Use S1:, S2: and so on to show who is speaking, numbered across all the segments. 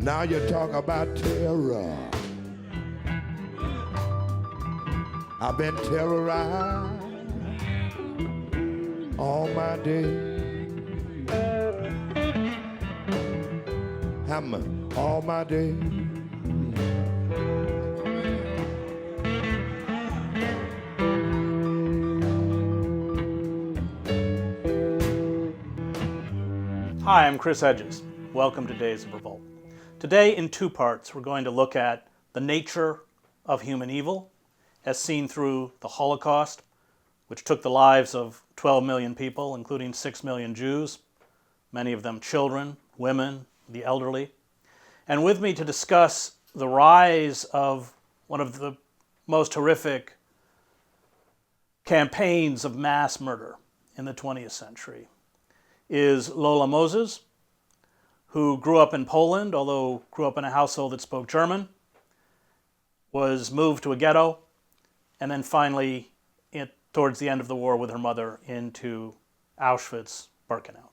S1: Now you talk about terror. I've been terrorized all my days. All my days.
S2: Hi, I'm Chris Hedges. Welcome to Days of Revolt. Today, in two parts, we're going to look at the nature of human evil as seen through the Holocaust, which took the lives of 12 million people, including 6 million Jews, many of them children, women, the elderly. And with me to discuss the rise of one of the most horrific campaigns of mass murder in the 20th century is Lola Mozes, who grew up in Poland, although grew up in a household that spoke German, was moved to a ghetto, and then finally, towards the end of the war with her mother, into Auschwitz-Birkenau.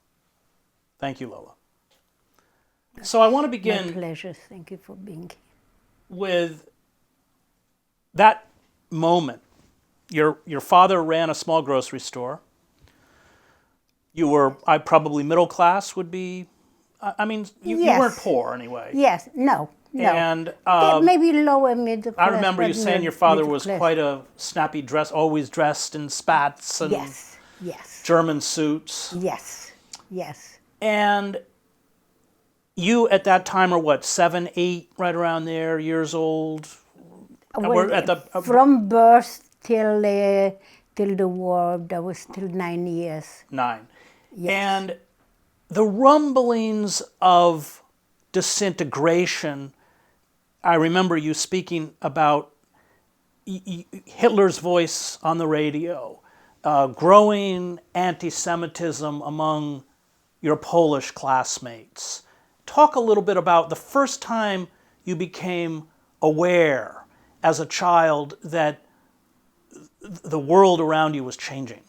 S2: Thank you, Lola. So I want to begin...
S3: My pleasure. Thank you for being here.
S2: ...with that moment. Your father ran a small grocery store. You were, probably middle class would be... I mean, you weren't poor anyway.
S3: Yes, no.
S2: And
S3: maybe lower middle class.
S2: I remember you saying your father was quite a snappy dress, always dressed in spats and German suits.
S3: Yes.
S2: And you at that time are what, 7, 8, right around there, years old?
S3: From birth till the war, that was still 9 years.
S2: 9.
S3: Yes.
S2: And the rumblings of disintegration, I remember you speaking about Hitler's voice on the radio, growing antisemitism among your Polish classmates. Talk a little bit about the first time you became aware as a child that the world around you was changing.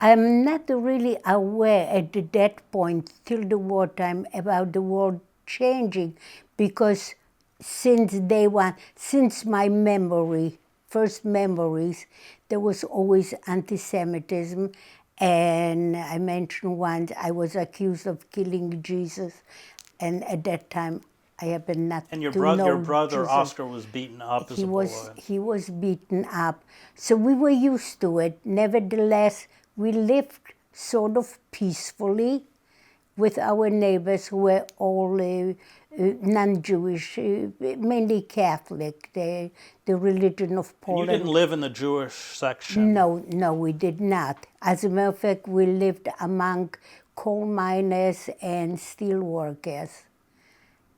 S3: I'm not really aware at that point, till the wartime, about the world changing, because since day one, since my first memories, there was always antisemitism. And I mentioned once I was accused of killing Jesus, and at that time I happened not to know
S2: And your brother
S3: Jesus.
S2: Oscar was beaten up as a boy.
S3: He was beaten up. So we were used to it. Nevertheless, we lived sort of peacefully with our neighbors who were all non-Jewish, mainly Catholic, the religion of Poland.
S2: And you didn't live in the Jewish section?
S3: No, we did not. As a matter of fact, we lived among coal miners and steel workers.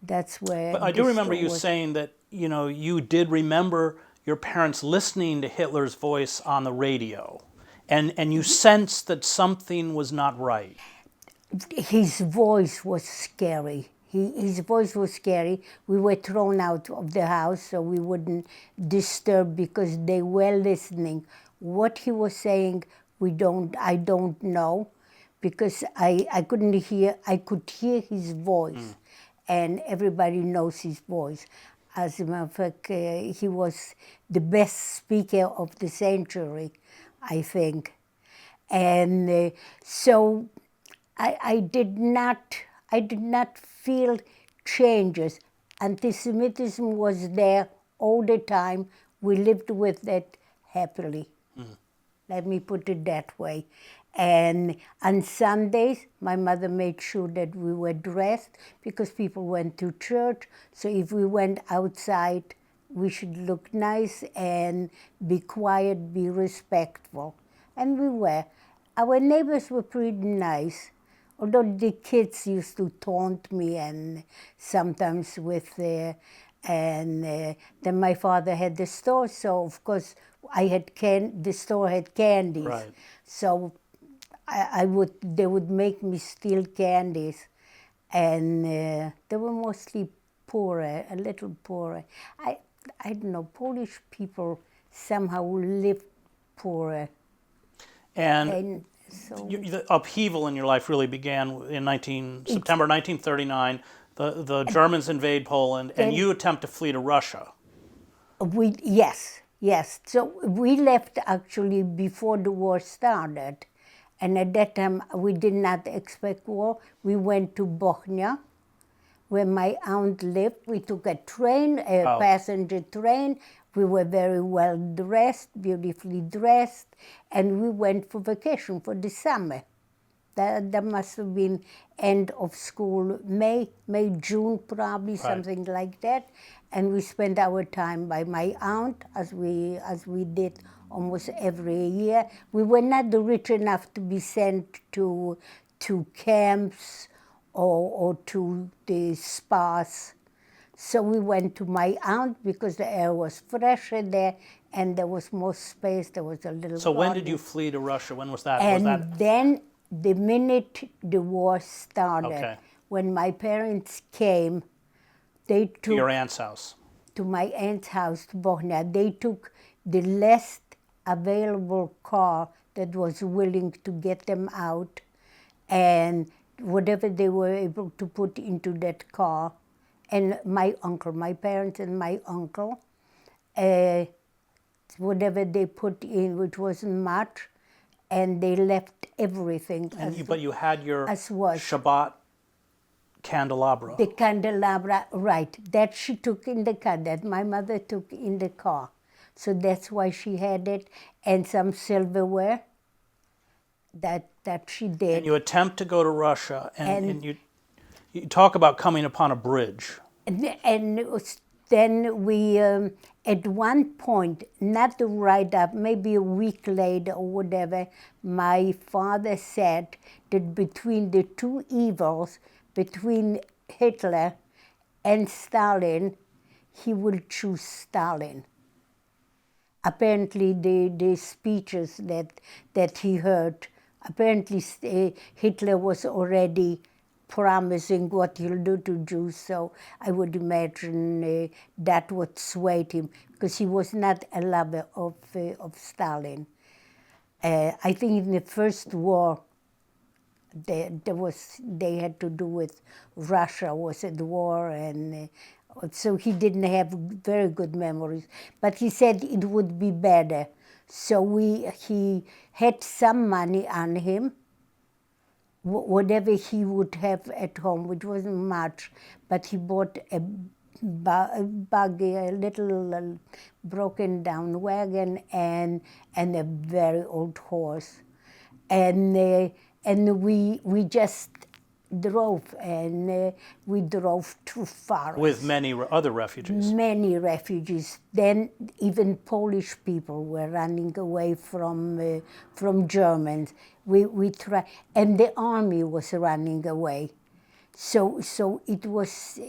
S3: That's where.
S2: But I do remember you saying that you did remember your parents listening to Hitler's voice on the radio, and you sensed that something was not right.
S3: His voice was scary. His voice was scary. We were thrown out of the house so we wouldn't disturb, because they were listening. What he was saying, I don't know, because I couldn't hear. I could hear his voice, and everybody knows his voice. As a matter of fact, he was the best speaker of the century, I think. And so I did not feel changes. Antisemitism was there all the time. We lived with it happily. Let me put it that way. And on Sundays, my mother made sure that we were dressed, because people went to church. So if we went outside, we should look nice and be quiet, be respectful. And we were. Our neighbors were pretty nice, although the kids used to taunt me, and sometimes with then my father had the store, so of course the store had candies.
S2: Right.
S3: So they would make me steal candies, and they were mostly poorer, a little poorer. I don't know, Polish people somehow live poorer.
S2: And so the upheaval in your life really began in September 1939. The Germans invade Poland, and
S3: Then-
S2: you attempt to flee to Russia.
S3: Yes. So we left actually before the war started. And at that time, we did not expect war. We went to Bochnia, where my aunt lived. We took a train, a
S2: Wow.
S3: passenger train. We were very well dressed, beautifully dressed, and we went for vacation for the summer. That must have been end of school, May, June, probably, something like that. And we spent our time by my aunt, as we did almost every year. We were not rich enough to be sent to camps or to the spas. So we went to my aunt because the air was fresher there and there was more space. There was a little
S2: So when did
S3: garden.
S2: you flee to Russia? When was that?
S3: And then the minute the war started,
S2: Okay.
S3: when my parents came, they
S2: to
S3: took
S2: your aunt's house?
S3: to my aunt's house to Bochnia. They took the last available car that was willing to get them out, and whatever they were able to put into that car, and my uncle, my parents and my uncle, whatever they put in, which wasn't much, and they left everything.
S2: But you had your
S3: as was.
S2: Shabbat candelabra.
S3: The candelabra, right, that she took in the car, that my mother took in the car. So that's why she had it, and some silverware that she did.
S2: And you attempt to go to Russia, and you talk about coming upon a bridge.
S3: And it was, then we, at one point, not right up, maybe a week later or whatever, my father said that between the two evils, between Hitler and Stalin, he will choose Stalin. Apparently, the speeches that he heard, apparently Hitler was already promising what he'll do to Jews, so I would imagine that would sway him, because he was not a lover of Stalin. I think in the first war, they had to do with Russia was at war, and so he didn't have very good memories. But he said it would be better. So he had some money on him, whatever he would have at home, which wasn't much, but he bought a buggy, a little broken down wagon, and a very old horse. And we just drove, and we drove too far.
S2: With many other refugees.
S3: Many refugees. Then even Polish people were running away from Germans. We tried, and the army was running away. So it was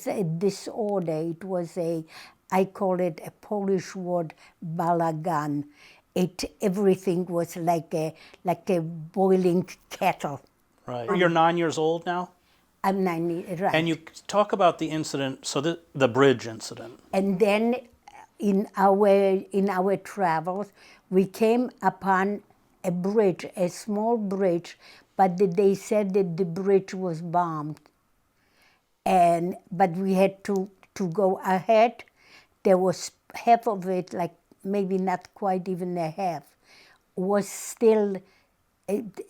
S3: a disorder. It was I call it a Polish word, balagan. Everything was like a boiling kettle.
S2: Right. You're 9 years old now?
S3: I'm 90, right.
S2: And you talk about the incident, so the bridge incident.
S3: And then in our travels, we came upon a bridge, a small bridge, but they said that the bridge was bombed. But we had to go ahead. There was half of it, like maybe not quite even a half, was still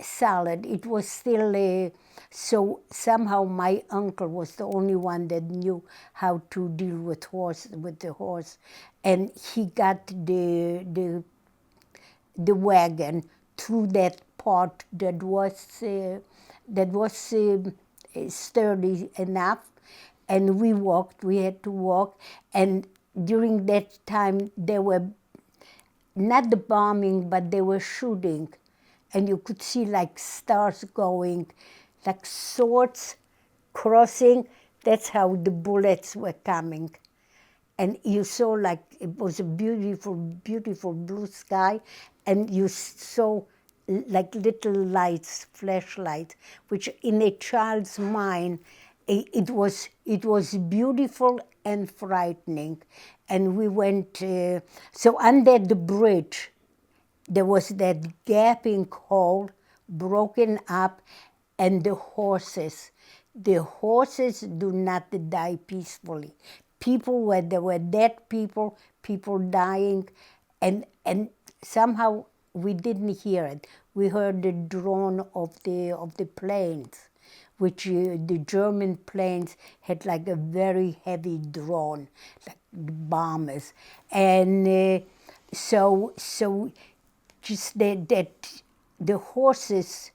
S3: solid. It was still so somehow my uncle was the only one that knew how to deal with the horse, and he got the wagon through that part that was sturdy enough, and we walked. We had to walk, and during that time there were not the bombing, but they were shooting. And you could see like stars going, like swords crossing. That's how the bullets were coming. And you saw like it was a beautiful, beautiful blue sky. And you saw like little lights, flashlights, which in a child's mind, it was beautiful and frightening. And we went, so under the bridge, there was that gaping hole, broken up, and the horses, the horses do not die peacefully. There were dead people dying, and somehow we didn't hear it. We heard the drone of the planes, which the German planes had like a very heavy drone, like bombers, and so just that the horses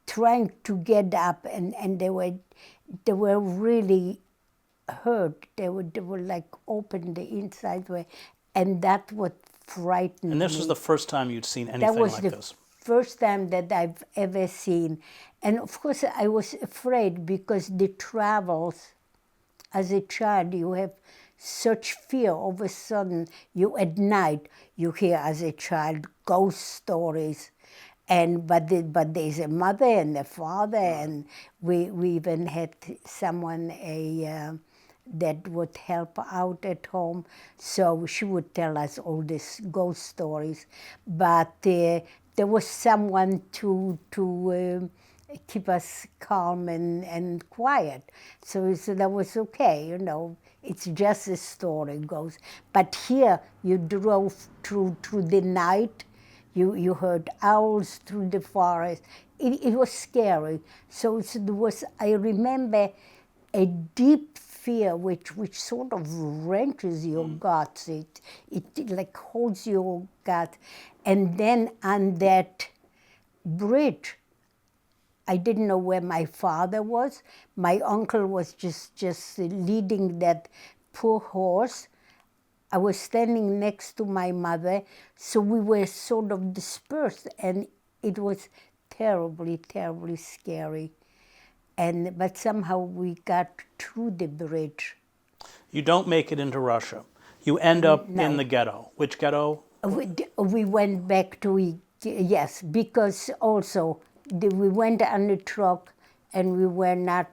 S3: trying to get up, and they were really hurt. They were like open the inside way, and that what frightened me.
S2: And this was the first time you'd seen anything
S3: That was
S2: like
S3: the
S2: this.
S3: first time that I've ever seen. And of course I was afraid because the travels, as a child, you have such fear. All of a sudden, at night, you hear as a child ghost stories. But there's a mother and a father, and we even had someone that would help out at home, so she would tell us all these ghost stories. But there was someone to keep us calm and quiet, so that was okay. It's just a story goes. But here you drove through the night. You heard owls through the forest. It was scary. So I remember a deep fear which sort of wrenches your guts. It like holds your gut. And then on that bridge, I didn't know where my father was. My uncle was just leading that poor horse. I was standing next to my mother, so we were sort of dispersed, and it was terribly, terribly scary. But somehow we got through the bridge.
S2: You don't make it into Russia. You end up
S3: No.
S2: in the ghetto. Which ghetto?
S3: We went back to, yes, because also we went on the truck and we were not,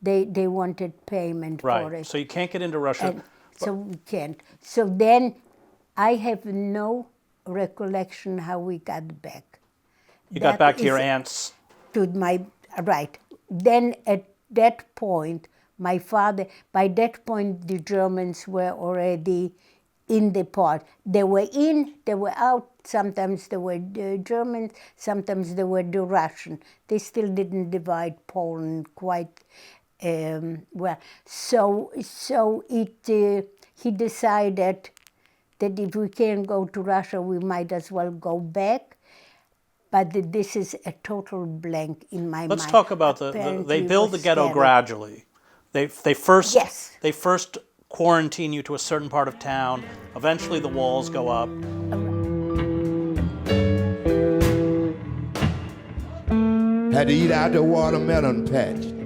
S3: they wanted payment for
S2: Right.
S3: it.
S2: So you can't get into Russia.
S3: And so we can't. So then I have no recollection how we got back.
S2: You got
S3: That
S2: back to your
S3: is
S2: aunt's.
S3: To my, right. Then at that point, my father, by that point the Germans were already in the port. They were in, they were out. Sometimes they were the Germans, sometimes they were the Russian. They still didn't divide Poland quite well. So he decided that if we can't go to Russia, we might as well go back. But this is a total blank in my mind.
S2: Let's talk about they
S3: Apparently
S2: build the
S3: was
S2: ghetto
S3: scary.
S2: gradually. They first
S3: Yes.
S2: they first quarantine you to a certain part of town. Eventually the walls go up.
S1: Had to eat out the watermelon patch.